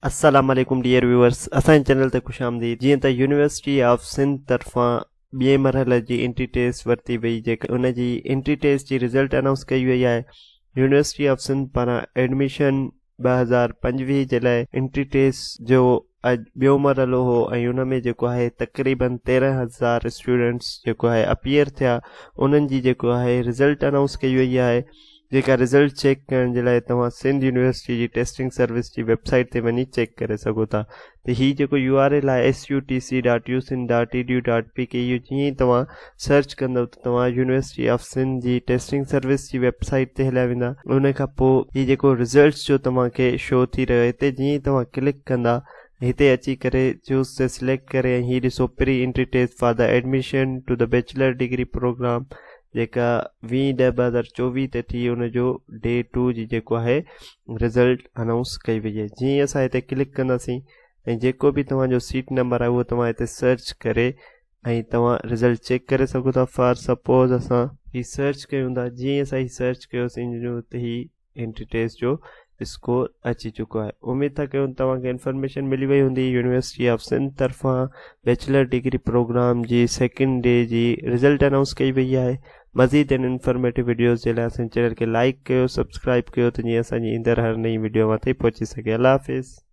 अस्सलाम वालेकुम dear viewers, असांजे चैनल ते खुश आमदीद। जीअं त यूनिवर्सिटी ऑफ सिंध तरफ़ां ॿिए मरहले जी एंट्री टेस्ट वरिती वई, जेका उन जी एंट्री टेस्ट जी रिज़ल्ट अनाउंस कई वई आहे। यूनिवर्सिटी ऑफ सिंध पारां एडमिशन 2025 जे लाइ एंट्री टेस्ट जो अॼु ॿियो मरहलो हो ऐं उन में जेको आहे तक़रीबन 13,000 स्टूडेंट्स जेको आहे अपीयर थिया। उन्हनि जी जेको आहे रिज़ल्ट अनाउंस कई वई आहे, जेका रिज़ल्ट चेक करण जे लाइ तव्हां सिंध यूनिवर्सिटी जी टेस्टिंग सर्विस जी वेबसाइट ते वञी चेक करे सघो था। त हीउ जेको URL आहे sutc.usind.edu.pk, इहो जीअं ई तव्हां सर्च कंदव त तव्हां यूनिवर्सिटी ऑफ सिंध जी टेस्टिंग सर्विस जी वेबसाइट ते हलिया वेंदा। उन खां पोइ हीउ जेको रिज़ल्ट्स जो तव्हांखे शो थी रहियो, हिते जीअं ई तव्हां क्लिक कंदा हिते अची करे चूज़ ते सिलेक्ट करे ऐं हीउ ॾिसो pre entry test for the admission to the bachelor degree program, जेका 20/10/2024 ते थी, उनजो डे 2 जी जेको आहे रिज़ल्ट अनाउंस कई वई आहे। जीअं ई असां हिते क्लिक कंदासीं ऐं जेको बि तव्हांजो सीट नंबर आहे उहो तव्हां हिते सर्च करे ऐं तव्हां रिज़ल्ट चेक करे सघो था। फॉर सपोज़ असां हीउ सर्च कयूं था, जीअं ई असां हीउ सर्च कयोसीं त हीउ एंट्री टेस्ट जो स्कोर अची चुको आहे। उमेद था कयूं तव्हांखे इन्फॉर्मेशन मिली वई हूंदी। यूनिवर्सिटी ऑफ सिंध तरफ़ां बैचलर डिग्री प्रोग्राम जी सेकेंड डे जी रिज़ल्ट अनाउंस कई वई आहे। मज़ीद इन इंफॉर्मेटिव वीडियोज़ जे लाइ असांजे चैनल खे लाइक कयो, सब्सक्राइब कयो, त जीअं असांजी ईंदड़ हर नई वीडियो मां ताईं पहुची सघे। अल्लाह हाफ़िज़।